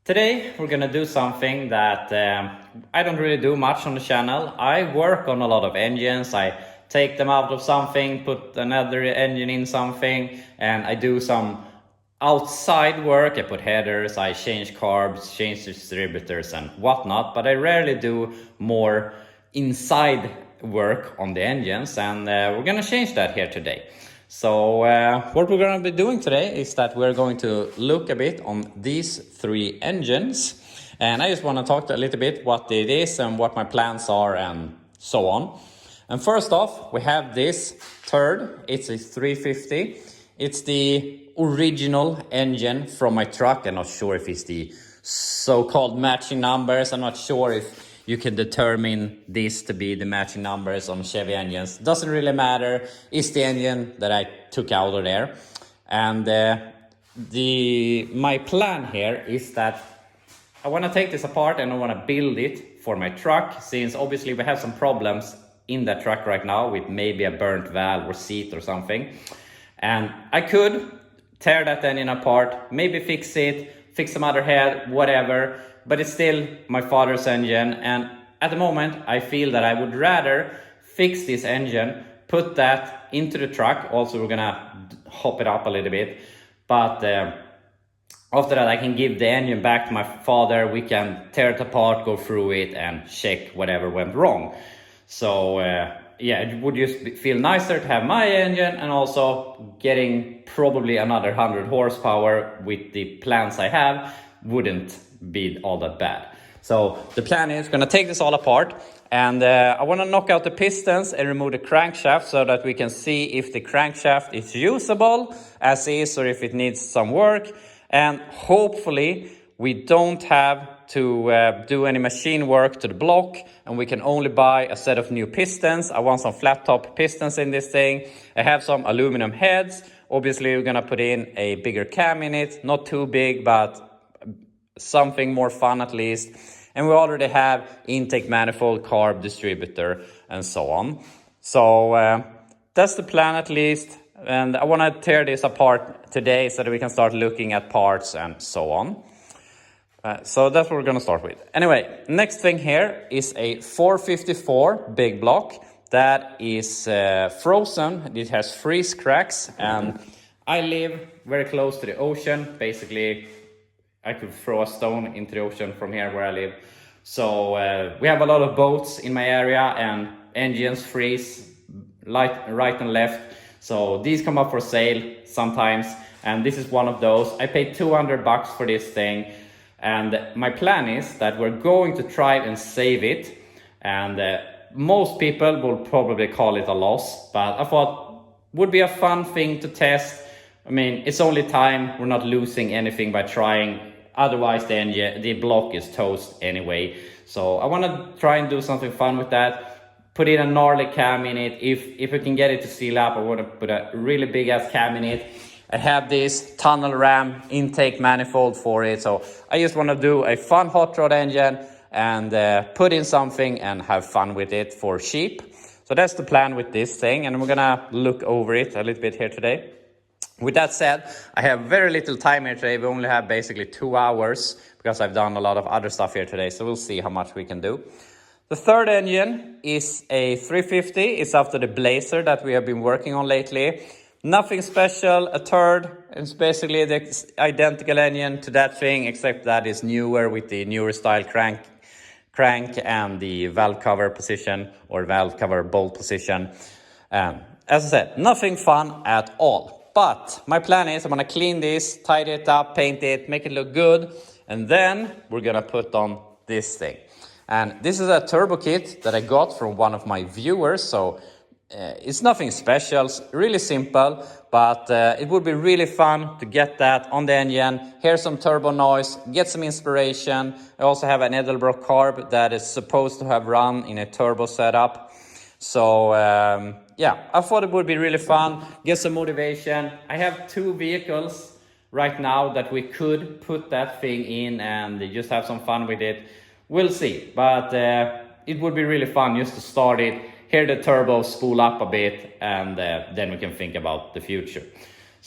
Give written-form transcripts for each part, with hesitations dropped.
Today we're gonna do something that I don't really do much on the channel. I work on a lot of engines. I take them out of something, put another engine in something, and I do some outside work. I put headers, I change carbs, change distributors and whatnot, but I rarely do more inside work on the engines, and we're gonna change that here today. So what we're going to be doing today is that we're going to look a bit on these three engines, and I just want to talk a little bit what it is and what my plans are and so on. And first off, we have this third. It's a 350. It's the original engine from my truck. I'm not sure if it's the so-called matching numbers. I'm not sure if you can determine this to be the matching numbers on Chevy engines. Doesn't really matter. It's the engine that I took out of there. And my plan here is that I want to take this apart and I want to build it for my truck, since obviously we have some problems in that truck right now with maybe a burnt valve or seat or something. And I could tear that engine apart, maybe fix it, fix some other head, whatever, but it's still my father's engine, and at the moment I feel that I would rather fix this engine, put that into the truck. Also, we're gonna hop it up a little bit, but after that I can give the engine back to my father. We can tear it apart, go through it and check whatever went wrong. So yeah, it would just feel nicer to have my engine, and also getting probably another 100 horsepower with the plans I have wouldn't be all that bad. So the plan is gonna take this all apart, and I want to knock out the pistons and remove the crankshaft so that we can see if the crankshaft is usable as is or if it needs some work. And hopefully we don't have to do any machine work to the block, and we can only buy a set of new pistons. I want some flat top pistons in this thing. I have some aluminum heads. Obviously we're gonna put in a bigger cam in it, not too big, but something more fun at least. And we already have intake manifold, carb distributor and so on. So that's the plan at least, and I want to tear this apart today so that we can start looking at parts and so on. So that's what we're going to start with. Anyway, next thing here is a 454 big block that is frozen. It has freeze cracks, and I live very close to the ocean. Basically I could throw a stone into the ocean from here where I live. So we have a lot of boats in my area, and engines freeze right and left. So these come up for sale sometimes, and this is one of those. I paid $200 for this thing, and my plan is that we're going to try and save it. And most people will probably call it a loss, but I thought would be a fun thing to test. I mean, it's only time. We're not losing anything by trying. Otherwise, the block is toast anyway. So I want to try and do something fun with that. Put in a gnarly cam in it. If we can get it to seal up, I want to put a really big ass cam in it. I have this tunnel ram intake manifold for it. So I just want to do a fun hot rod engine and put in something and have fun with it for cheap. So that's the plan with this thing, and we're gonna look over it a little bit here today. With that said, I have very little time here today. We only have basically 2 hours because I've done a lot of other stuff here today. So we'll see how much we can do. The third engine is a 350. It's after the Blazer that we have been working on lately. Nothing special, a third. It's basically the identical engine to that thing, except that is newer with the newer style crank and the valve cover position or valve cover bolt position. As I said, nothing fun at all. But my plan is I'm going to clean this, tidy it up, paint it, make it look good. And then we're going to put on this thing. And this is a turbo kit that I got from one of my viewers. So it's nothing special, it's really simple. But it would be really fun to get that on the engine, hear some turbo noise, get some inspiration. I also have an Edelbrock carb that is supposed to have run in a turbo setup. So yeah, I thought it would be really fun, get some motivation. I have 2 vehicles right now that we could put that thing in and just have some fun with it. We'll see, but it would be really fun just to start it, hear the turbo spool up a bit, and then we can think about the future.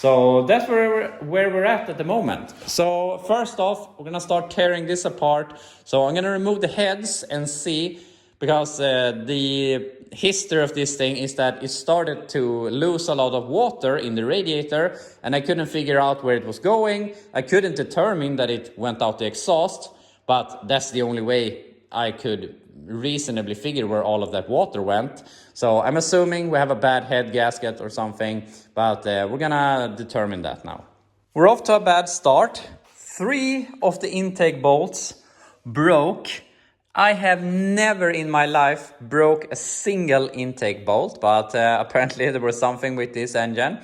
So that's where we're at the moment. So first off, we're gonna start tearing this apart. So I'm gonna remove the heads and see, because the history of this thing is that it started to lose a lot of water in the radiator, and I couldn't figure out where it was going. I couldn't determine that it went out the exhaust, but that's the only way I could reasonably figure where all of that water went. So I'm assuming we have a bad head gasket or something, but we're gonna determine that now. We're off to a bad start. 3 of the intake bolts broke. I have never in my life broke a single intake bolt, but apparently there was something with this engine.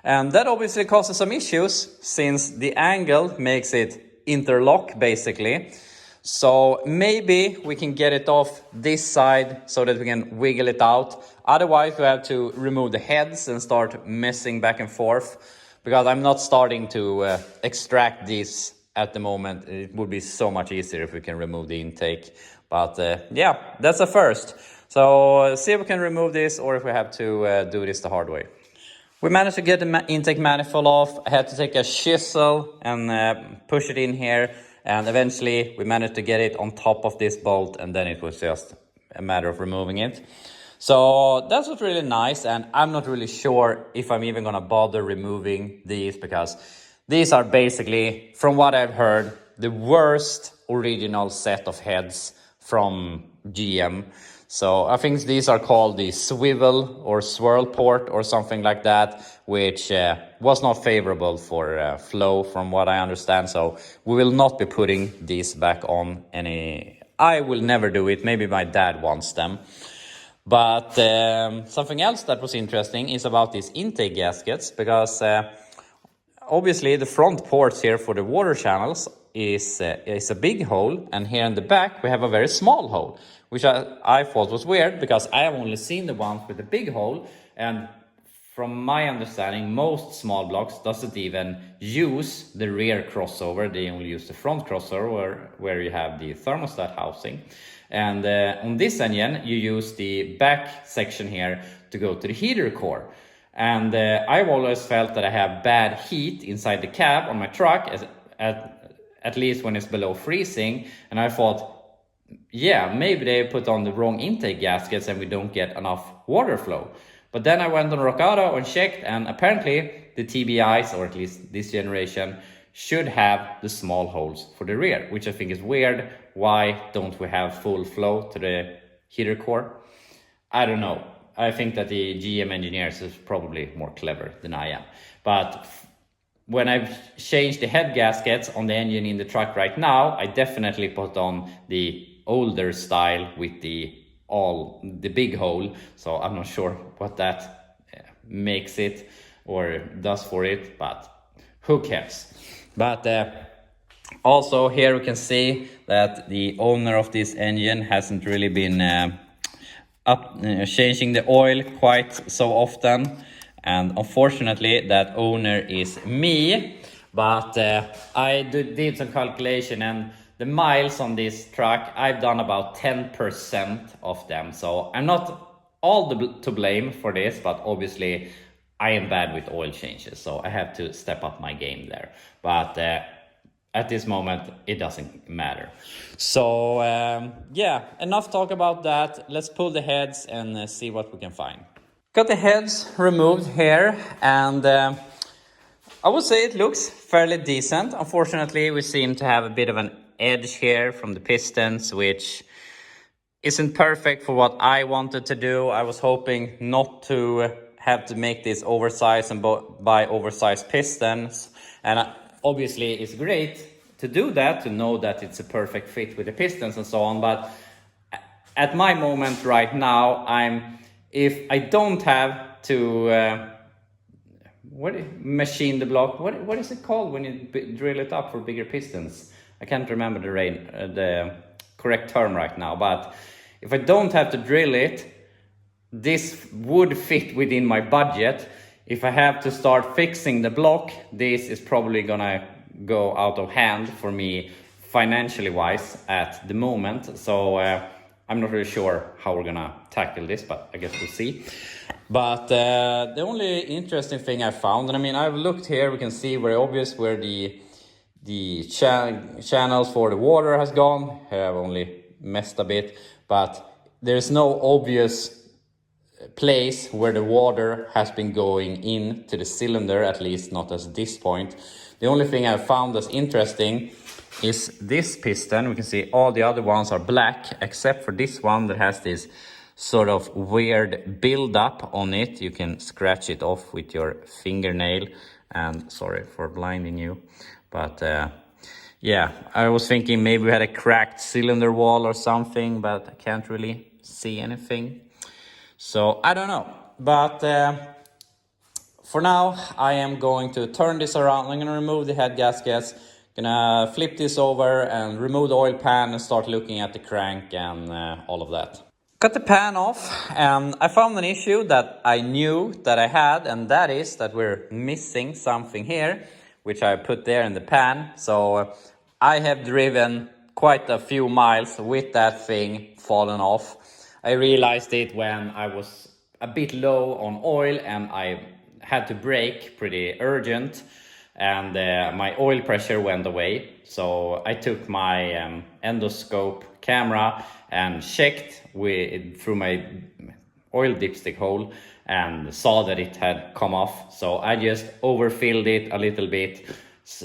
And that obviously causes some issues, since the angle makes it interlock basically. So maybe we can get it off this side so that we can wiggle it out. Otherwise we have to remove the heads and start messing back and forth, because I'm not starting to extract these at the moment. It would be so much easier if we can remove the intake. But yeah, that's a first. So see if we can remove this, or if we have to do this the hard way. We managed to get the intake manifold off. I had to take a chisel and push it in here. And eventually we managed to get it on top of this bolt, and then it was just a matter of removing it. So that was really nice, and I'm not really sure if I'm even gonna bother removing these, because these are basically, from what I've heard, the worst original set of heads from GM. So I think these are called the swivel or swirl port or something like that, which was not favorable for flow from what I understand. So we will not be putting these back on any. I will never do it. Maybe my dad wants them. But something else that was interesting is about these intake gaskets, because obviously the front ports here for the water channels is a big hole, and here in the back we have a very small hole, which I thought was weird, because I have only seen the ones with the big hole, and from my understanding most small blocks doesn't even use the rear crossover. They only use the front crossover where you have the thermostat housing. And on this engine you use the back section here to go to the heater core. And I've always felt that I have bad heat inside the cab on my truck, at least when it's below freezing. And I thought, yeah, maybe they put on the wrong intake gaskets and we don't get enough water flow. But then I went on Rock Auto and checked, and apparently the TBIs, or at least this generation, should have the small holes for the rear, which I think is weird. Why don't we have full flow to the heater core? I don't know. I think that the GM engineers is probably more clever than I am. But when I've changed the head gaskets on the engine in the truck right now, I definitely put on the older style with the big hole. So I'm not sure what that makes it or does for it, but who cares? But also here we can see that the owner of this engine hasn't really been changing the oil quite so often, and unfortunately that owner is me. But I did some calculation, and the miles on this truck, I've done about 10% of them. So I'm not all to blame for this, but obviously I am bad with oil changes, so I have to step up my game there. But at this moment it doesn't matter. So yeah, enough talk about that. Let's pull the heads and see what we can find. Got the heads removed here, and I would say it looks fairly decent. Unfortunately we seem to have a bit of an edge here from the pistons, which isn't perfect for what I wanted to do. I was hoping not to have to make this oversized and buy oversized pistons, and obviously it's great to do that, to know that it's a perfect fit with the pistons and so on. But at my moment right now, if I don't have to machine the block, what is it called when you drill it up for bigger pistons? I can't remember the correct term right now, but if I don't have to drill it, this would fit within my budget. If I have to start fixing the block, this is probably gonna go out of hand for me financially wise at the moment. So I'm not really sure how we're gonna tackle this, but I guess we'll see. But the only interesting thing I found, and I mean, I've looked here, we can see very obvious where the channels for the water has gone. Here I've only messed a bit, but there's no obvious place where the water has been going into the cylinder, at least not at this point. The only thing I found that's interesting is this piston. We can see all the other ones are black except for this one that has this sort of weird build-up on it. You can scratch it off with your fingernail, and sorry for blinding you, but yeah, I was thinking maybe we had a cracked cylinder wall or something, but I can't really see anything. So I don't know, but for now I am going to turn this around. I'm gonna remove the head gaskets, gonna flip this over and remove the oil pan and start looking at the crank and all of that. Cut the pan off, and I found an issue that I knew that I had, and that is that we're missing something here, which I put there in the pan. So I have driven quite a few miles with that thing fallen off. I realized it when I was a bit low on oil and I had to brake pretty urgent, and my oil pressure went away. So I took my endoscope camera and checked through my oil dipstick hole and saw that it had come off. So I just overfilled it a little bit,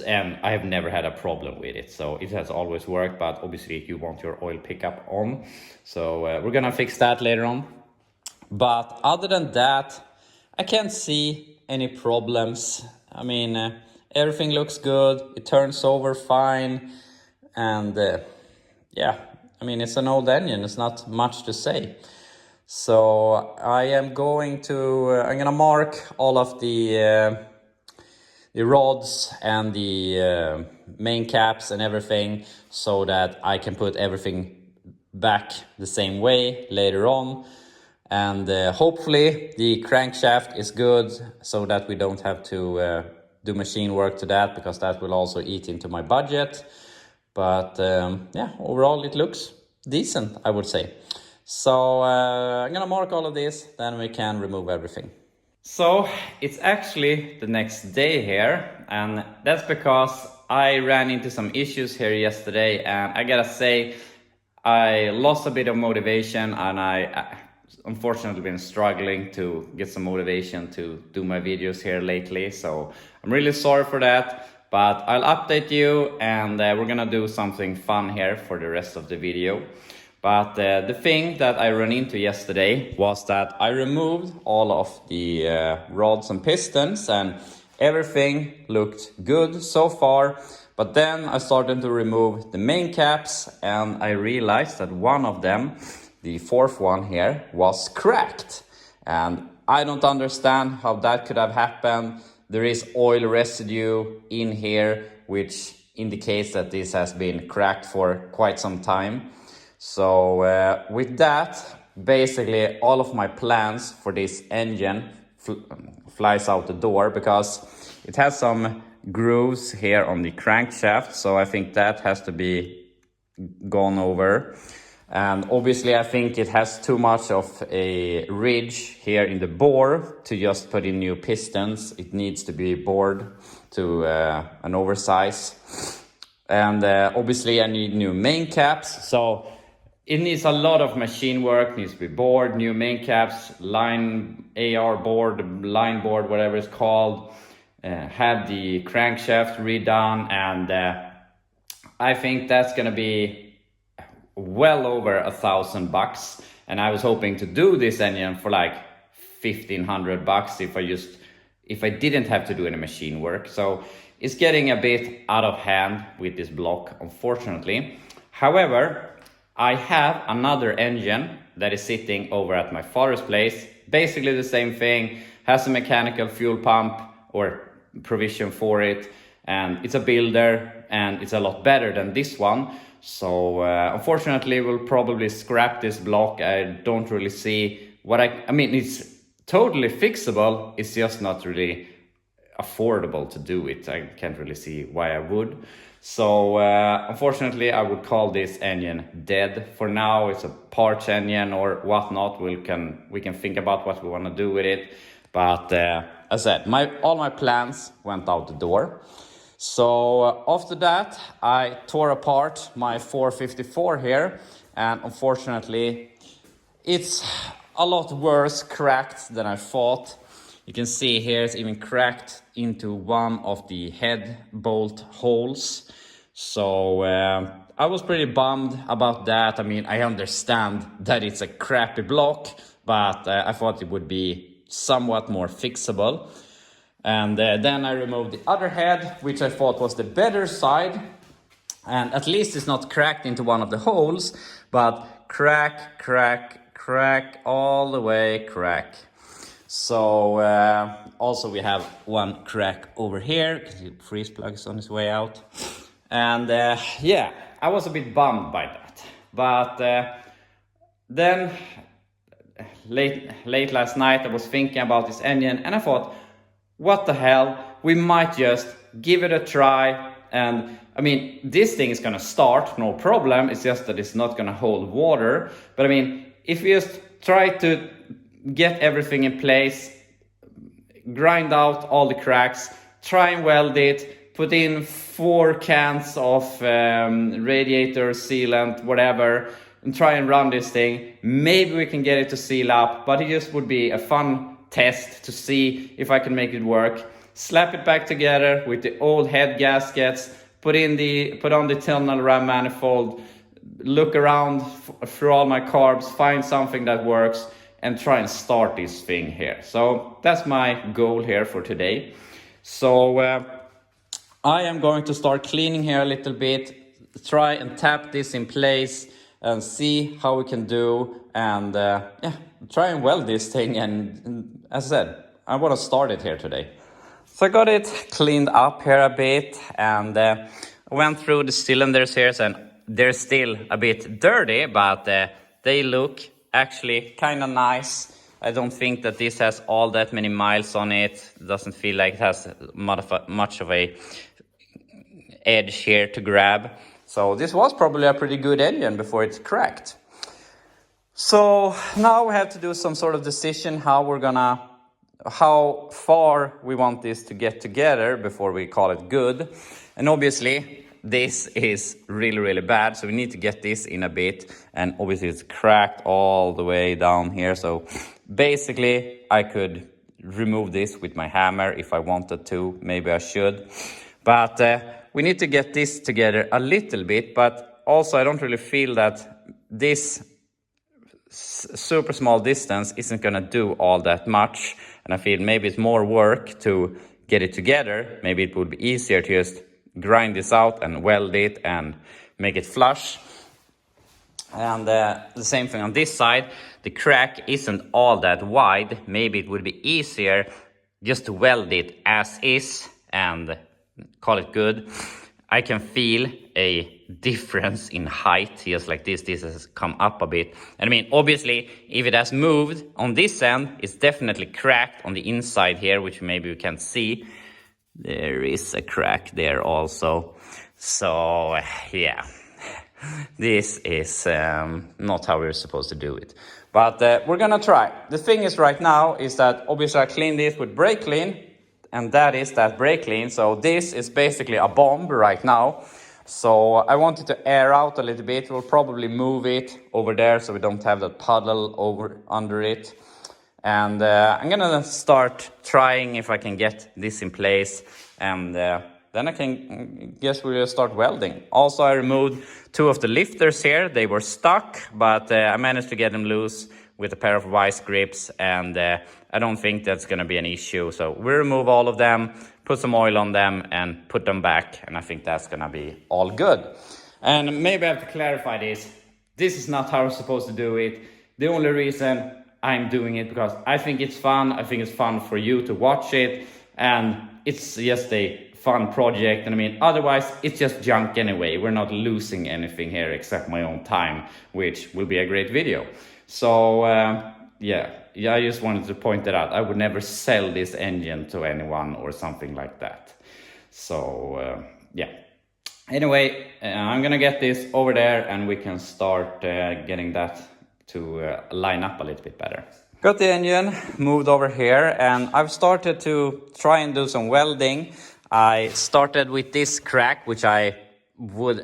and I have never had a problem with it. So it has always worked, but obviously you want your oil pickup on. So we're gonna fix that later on. But other than that, I can't see any problems. I mean, everything looks good. It turns over fine. And yeah, I mean, it's an old engine. It's not much to say. So I am going to, I'm gonna mark all of the rods and the main caps and everything, so that I can put everything back the same way later on. And hopefully the crankshaft is good, so that we don't have to do machine work to that, because that will also eat into my budget. But yeah, overall it looks decent, I would say. So I'm gonna mark all of this, then we can remove everything. So it's actually the next day here, and that's because I ran into some issues here yesterday, and I gotta say I lost a bit of motivation, and I unfortunately been struggling to get some motivation to do my videos here lately. So I'm really sorry for that, but I'll update you, and we're gonna do something fun here for the rest of the video. But the thing that I ran into yesterday was that I removed all of the rods and pistons, and everything looked good so far. But then I started to remove the main caps, and I realized that one of them, the fourth one here, was cracked. And I don't understand how that could have happened. There is oil residue in here, which indicates that this has been cracked for quite some time. So with that, basically all of my plans for this engine flies out the door, because it has some grooves here on the crankshaft. So I think that has to be gone over. And obviously I think it has too much of a ridge here in the bore to just put in new pistons. It needs to be bored to an oversize. And obviously I need new main caps. So it needs a lot of machine work, needs to be bored, new main caps, line AR board, line board, whatever it's called. Had the crankshaft redone, and I think that's gonna be well over $1,000. And I was hoping to do this engine for like $1,500 if I didn't have to do any machine work. So it's getting a bit out of hand with this block, unfortunately. However, I have another engine that is sitting over at my father's place. Basically the same thing, has a mechanical fuel pump or provision for it, and it's a builder, and it's a lot better than this one. So unfortunately we'll probably scrap this block. I don't really see what I mean, it's totally fixable, it's just not really affordable to do it. I can't really see why I would. So unfortunately, I would call this engine dead for now. It's a parts engine or whatnot. We can think about what we want to do with it. But as I said, all my plans went out the door. So after that, I tore apart my 454 here, and unfortunately, it's a lot worse cracked than I thought. You can see here it's even cracked into one of the head bolt holes. So I was pretty bummed about that. I mean, I understand that it's a crappy block, but I thought it would be somewhat more fixable. And then I removed the other head, which I thought was the better side. And at least it's not cracked into one of the holes, but crack, crack, crack, all the way crack. So also we have one crack over here, because the freeze plug is on its way out. And yeah, I was a bit bummed by that. But then late last night I was thinking about this engine, and I thought, what the hell, we might just give it a try. And I mean, this thing is gonna start, no problem. It's just that it's not gonna hold water. But I mean, if you just try to get everything in place, grind out all the cracks, try and weld it, put in 4 cans of radiator sealant, whatever, and try and run this thing. Maybe we can get it to seal up, but it just would be a fun test to see if I can make it work. Slap it back together with the old head gaskets, put on the tunnel ram manifold, look around through all my carbs, find something that works, and try and start this thing here. So that's my goal here for today. So I am going to start cleaning here a little bit, try and tap this in place and see how we can do, and yeah, try and weld this thing. And as I said, I want to start it here today. So I got it cleaned up here a bit, and I went through the cylinders here, and they're still a bit dirty, but they look actually kind of nice. I don't think that this has all that many miles on it. It doesn't feel like it has much of a edge here to grab. So this was probably a pretty good engine before it's cracked. So now we have to do some sort of decision how far we want this to get together before we call it good. And obviously this is really, really bad, so we need to get this in a bit. And obviously it's cracked all the way down here, so basically I could remove this with my hammer if I wanted to. Maybe I should, but we need to get this together a little bit. But also I don't really feel that this super small distance isn't gonna do all that much, and I feel maybe it's more work to get it together. Maybe it would be easier to just grind this out and weld it and make it flush. And the same thing on this side, the crack isn't all that wide. Maybe it would be easier just to weld it as is and call it good. I can feel a difference in height, just like this has come up a bit. And I mean, obviously, if it has moved on this end, it's definitely cracked on the inside here, which maybe you can't see. There is a crack there also. So yeah, this is not how we're supposed to do it. But we're gonna try. The thing is right now is that obviously I cleaned this with brake clean, and that is that brake clean. So this is basically a bomb right now. So I want it to air out a little bit. We'll probably move it over there so we don't have that puddle under it. And I'm gonna start trying if I can get this in place, and then I guess we'll start welding. Also, I removed 2 of the lifters here. They were stuck, but I managed to get them loose with a pair of vice grips, and I don't think that's gonna be an issue. So we remove all of them, put some oil on them, and put them back, and I think that's gonna be all good. And maybe I have to clarify this. This is not how we're supposed to do it. The only reason I'm doing it because I think it's fun. I think it's fun for you to watch it, and it's just a fun project. And I mean, otherwise it's just junk anyway. We're not losing anything here except my own time, which will be a great video. So yeah, I just wanted to point that out. I would never sell this engine to anyone or something like that. So yeah, Anyway, I'm gonna get this over there and we can start getting that to line up a little bit better. Got the engine moved over here and I've started to try and do some welding. I started with this crack, which I would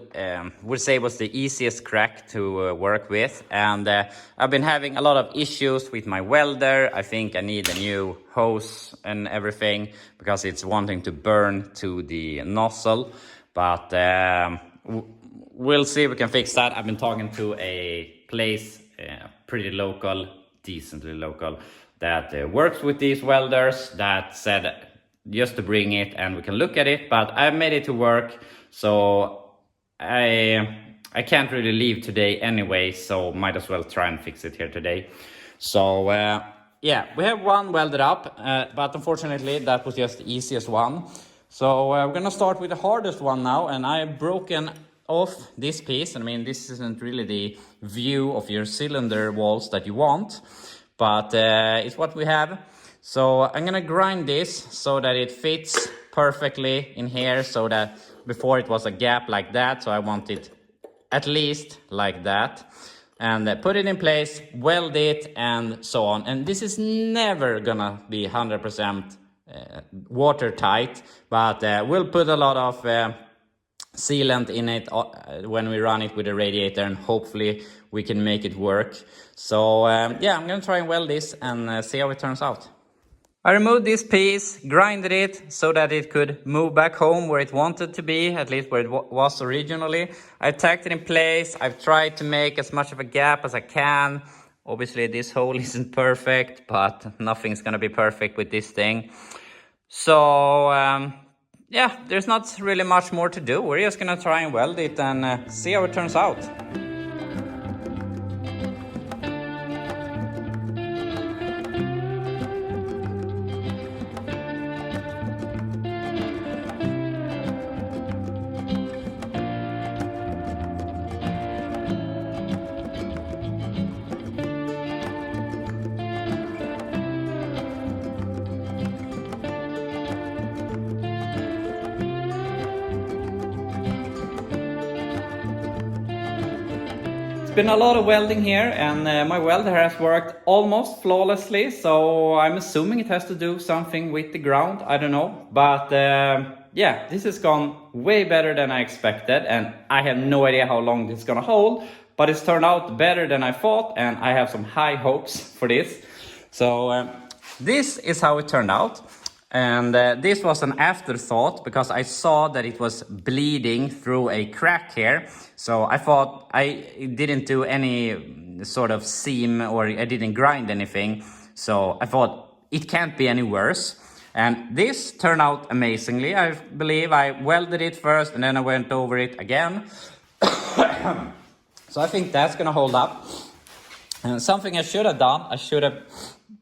say was the easiest crack to work with, and I've been having a lot of issues with my welder. I think I need a new hose and everything because it's wanting to burn to the nozzle, but we'll see if we can fix that. I've been talking to a place pretty local, decently local, that works with these welders, that said just to bring it and we can look at it, but I made it to work, so I can't really leave today anyway, so might as well try and fix it here today. So yeah, we have one welded up, but unfortunately that was just the easiest one. So we're gonna start with the hardest one now, and I've broken off this piece. I mean, this isn't really the view of your cylinder walls that you want, but it's what we have. So I'm gonna grind this so that it fits perfectly in here, so that before it was a gap like that, so I want it at least like that, and put it in place, weld it, and so on. And this is never gonna be 100% watertight, but we'll put a lot of sealant in it when we run it with the radiator, and hopefully we can make it work. So yeah, I'm gonna try and weld this and see how it turns out. I removed this piece, grinded it so that it could move back home where it wanted to be, at least where it was originally. I've tacked it in place. I've tried to make as much of a gap as I can. Obviously this hole isn't perfect, but nothing's gonna be perfect with this thing. So yeah, there's not really much more to do. We're just gonna try and weld it and see how it turns out. It's been a lot of welding here, and my welder has worked almost flawlessly, so I'm assuming it has to do something with the ground, I don't know. But yeah, this has gone way better than I expected, and I have no idea how long this is gonna hold, but it's turned out better than I thought, and I have some high hopes for this. So this is how it turned out. And this was an afterthought because I saw that it was bleeding through a crack here. So I thought I didn't do any sort of seam, or I didn't grind anything. So I thought it can't be any worse. And this turned out amazingly. I believe I welded it first and then I went over it again. So I think that's gonna hold up. And something I should have done, I should have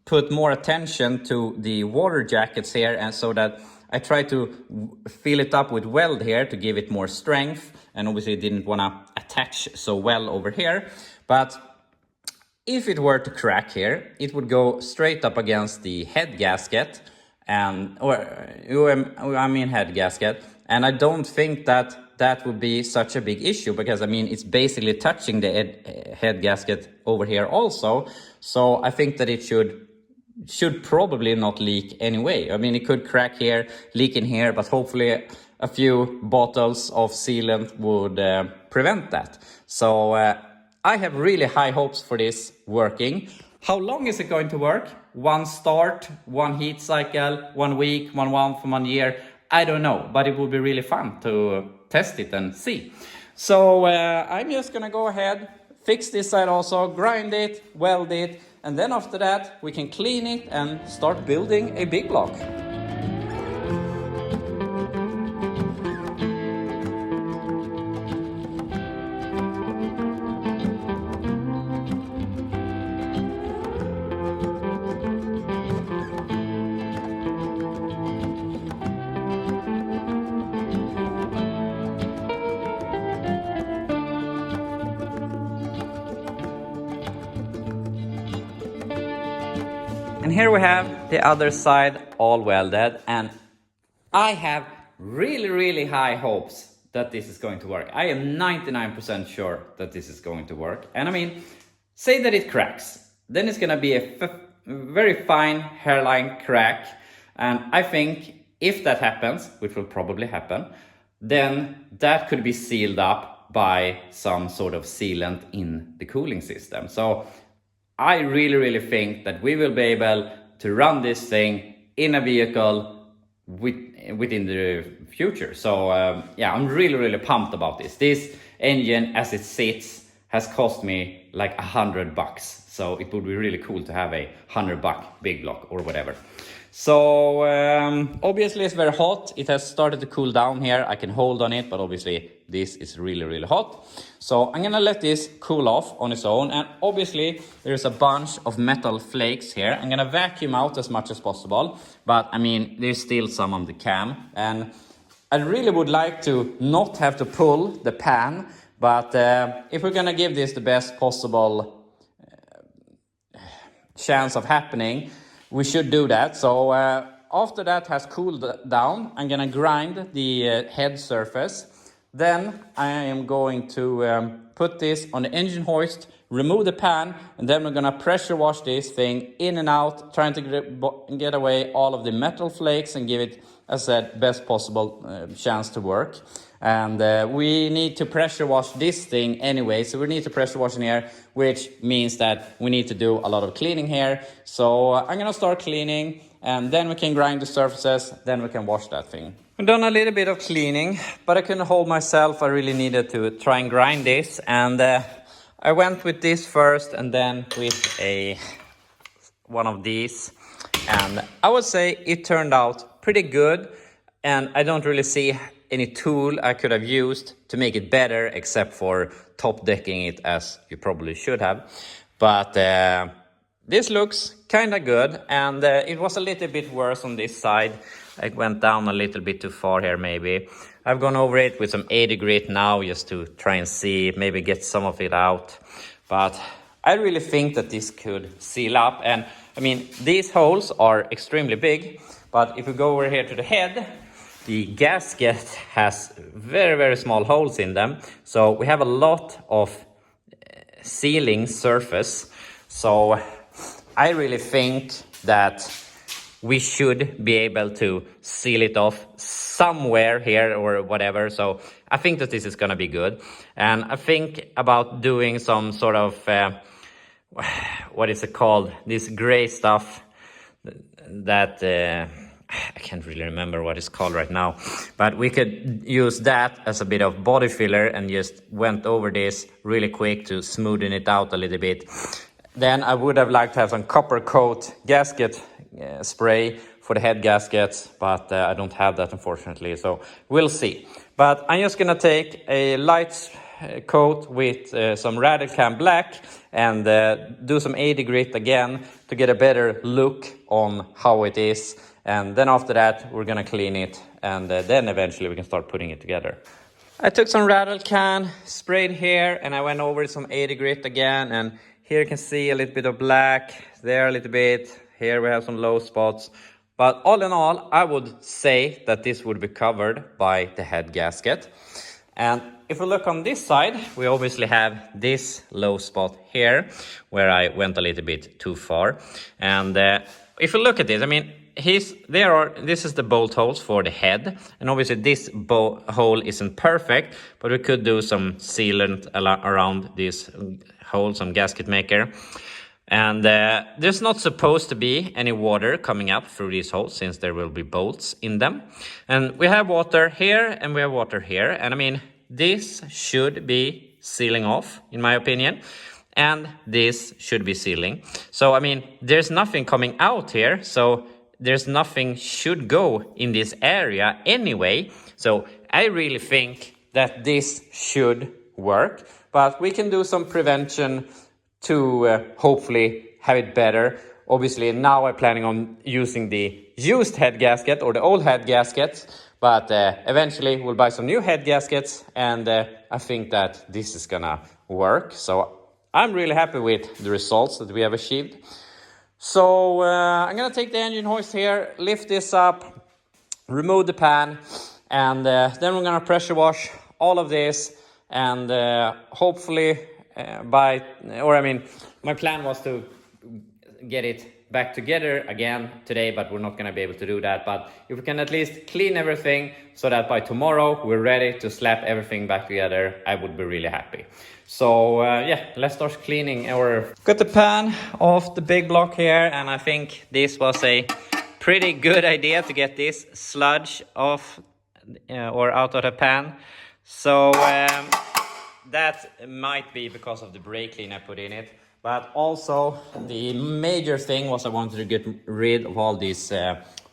put more attention to the water jackets here, and so that I tried to fill it up with weld here to give it more strength, and obviously didn't want to attach so well over here. But if it were to crack here, it would go straight up against the head gasket, and head gasket, and I don't think that that would be such a big issue, because I mean it's basically touching the head gasket over here also. So I think that it should probably not leak anyway. I mean, it could crack here, leak in here, but hopefully a few bottles of sealant would prevent that. So I have really high hopes for this working. How long is it going to work? One start, one heat cycle, 1 week, 1 month, 1 year? I don't know, but it would be really fun to test it and see. So I'm just gonna go ahead, fix this side also, grind it, weld it, and then after that we can clean it and start building a big block. And here we have the other side all welded, and I have really high hopes that this is going to work. I am 99% sure that this is going to work. And I mean, say that it cracks, then it's gonna be a very fine hairline crack. And I think if that happens, which will probably happen, then that could be sealed up by some sort of sealant in the cooling system. So I really think that we will be able to run this thing in a vehicle within the future. So yeah, I'm really pumped about this. This engine as it sits has cost me like $100. So it would be really cool to have a $100 big block or whatever. So obviously it's very hot. It has started to cool down here. I can hold on it, but obviously this is really hot. So I'm gonna let this cool off on its own. And obviously there's a bunch of metal flakes here. I'm gonna vacuum out as much as possible, but I mean, there's still some on the cam. And I really would like to not have to pull the pan, but if we're gonna give this the best possible chance of happening, we should do that. So after that has cooled down, I'm gonna grind the head surface. Then I am going to put this on the engine hoist, remove the pan, and then we're gonna pressure wash this thing in and out, trying to get away all of the metal flakes and give it, as I said, best possible chance to work. And we need to pressure wash this thing anyway, so we need to pressure wash in here, which means that we need to do a lot of cleaning here. So I'm gonna start cleaning, and then we can grind the surfaces, then we can wash that thing. I've done a little bit of cleaning, but I couldn't hold myself. I really needed to try and grind this, and I went with this first, and then with one of these, and I would say it turned out pretty good, and I don't really see any tool I could have used to make it better, except for top decking it as you probably should have. But this looks kind of good, and it was a little bit worse on this side. I went down a little bit too far here maybe. I've gone over it with some 80 grit now just to try and see, maybe get some of it out. But I really think that this could seal up. And I mean, these holes are extremely big, but if we go over here to the head, the gasket has very small holes in them. So we have a lot of sealing surface. So I really think that we should be able to seal it off somewhere here or whatever. So I think that this is going to be good. And I think about doing some sort of, what is it called? This gray stuff that, I can't really remember what it's called right now. But we could use that as a bit of body filler and just went over this really quick to smoothen it out a little bit. Then I would have liked to have some copper coat gasket spray for the head gaskets, but I don't have that unfortunately, so we'll see. But I'm just gonna take a light coat with some Radical Cam black and do some 80 grit again to get a better look on how it is. And then after that we're gonna clean it, and then eventually we can start putting it together. I took some Radical Cam, sprayed here, and I went over some 80 grit again, and here you can see a little bit of black, there a little bit, here we have some low spots. But all in all, I would say that this would be covered by the head gasket. And if we look on this side, we obviously have this low spot here, where I went a little bit too far. And if you look at this, I mean, this is the bolt holes for the head, and obviously this hole isn't perfect, but we could do some sealant around this hole, some gasket maker. And there's not supposed to be any water coming up through these holes, since there will be bolts in them. And we have water here and we have water here, and I mean, this should be sealing off in my opinion, and this should be sealing. So I mean, there's nothing coming out here, so there's nothing should go in this area anyway. So I really think that this should work, but we can do some prevention to hopefully have it better. Obviously now I'm planning on using the used head gasket or the old head gaskets, but eventually we'll buy some new head gaskets, and I think that this is gonna work. So I'm really happy with the results that we have achieved. So I'm gonna take the engine hoist here, lift this up, remove the pan, and then we're gonna pressure wash all of this, and hopefully my plan was to get it back together again today, but we're not going to be able to do that. But if we can at least clean everything so that by tomorrow we're ready to slap everything back together, I would be really happy. So yeah, let's start cleaning. Or got the pan off the big block here, and I think this was a pretty good idea to get this sludge off or out of the pan. So that might be because of the brake clean I put in it. But also the major thing was I wanted to get rid of all these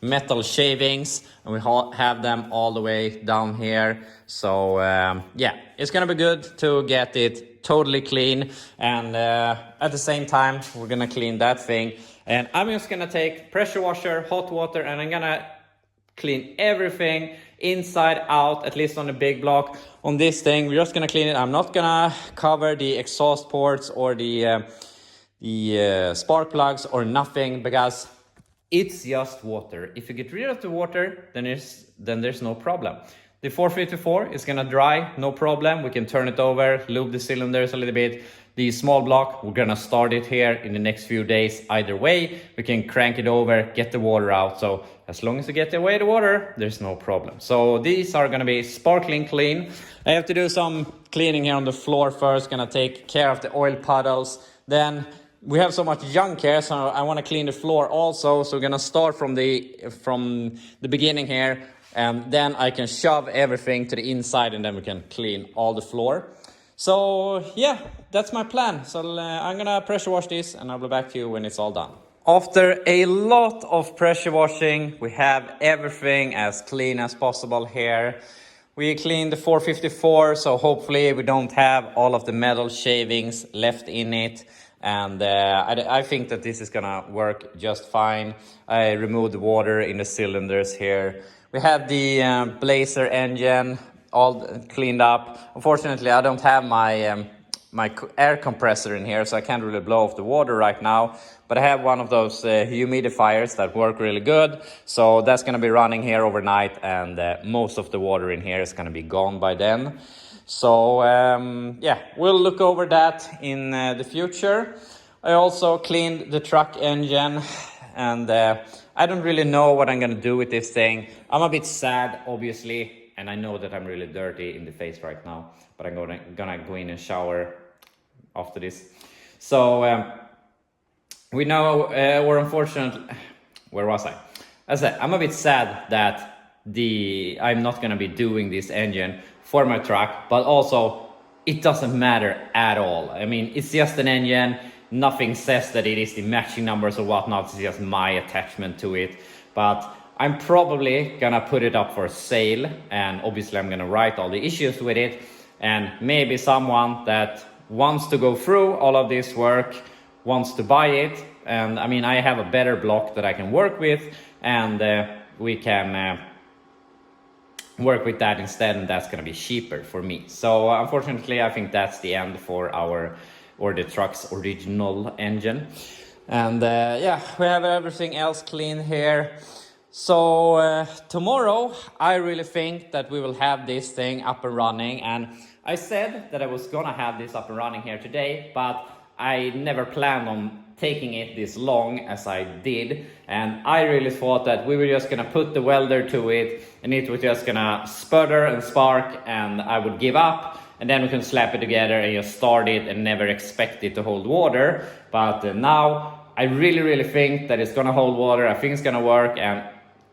metal shavings, and we have them all the way down here. So yeah, it's gonna be good to get it totally clean, and at the same time we're gonna clean that thing. And I'm just gonna take pressure washer, hot water, and I'm gonna clean everything inside out, at least on the big block. On this thing, we're just gonna clean it. I'm not gonna cover the exhaust ports or the spark plugs or nothing, because it's just water. If you get rid of the water, then there's no problem. The 454 is gonna dry, no problem. We can turn it over, lube the cylinders a little bit. The small block, we're gonna start it here in the next few days. Either way, we can crank it over, get the water out. So as long as we get away the water, there's no problem. So these are gonna be sparkling clean. I have to do some cleaning here on the floor first. Gonna take care of the oil puddles. Then we have so much junk here, so I wanna clean the floor also. So we're gonna start from the beginning here, and then I can shove everything to the inside, and then we can clean all the floor. So yeah, that's my plan. So I'm gonna pressure wash this, and I'll be back to you when it's all done. After a lot of pressure washing, we have everything as clean as possible here. We cleaned the 454, so hopefully we don't have all of the metal shavings left in it. And I think that this is gonna work just fine. I removed the water in the cylinders here. We have the Blazer engine all cleaned up. Unfortunately, I don't have my my air compressor in here, so I can't really blow off the water right now. But I have one of those humidifiers that work really good. So that's gonna be running here overnight, and most of the water in here is gonna be gone by then. So yeah, we'll look over that in the future. I also cleaned the truck engine, and I don't really know what I'm gonna do with this thing. I'm a bit sad, obviously, and I know that I'm really dirty in the face right now, but I'm gonna go in and shower after this. So we know, or unfortunately, where was I? As I said, I'm a bit sad that I'm not gonna be doing this engine for my truck, but also it doesn't matter at all. I mean, it's just an engine. Nothing says that it is the matching numbers or whatnot. It's just my attachment to it. But I'm probably gonna put it up for sale, and obviously I'm gonna write all the issues with it, and maybe someone that wants to go through all of this work wants to buy it. And I mean, I have a better block that I can work with, and we can work with that instead, and that's gonna be cheaper for me. So unfortunately, I think that's the end for the truck's original engine. And yeah, we have everything else clean here. So tomorrow, I really think that we will have this thing up and running. And I said that I was gonna have this up and running here today, but I never planned on taking it this long as I did. And I really thought that we were just gonna put the welder to it, and it was just gonna sputter and spark, and I would give up, and then we can slap it together and just start it and never expect it to hold water. But now I really think that it's gonna hold water. I think it's gonna work, and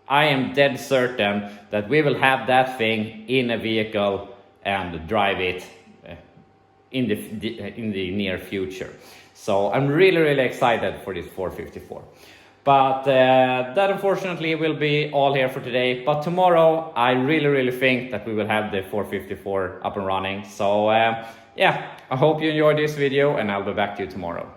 I am dead certain that we will have that thing in a vehicle and drive it in the near future. So I'm really excited for this 454. But that unfortunately will be all here for today. But tomorrow, I really think that we will have the 454 up and running. So yeah, I hope you enjoyed this video, and I'll be back to you tomorrow.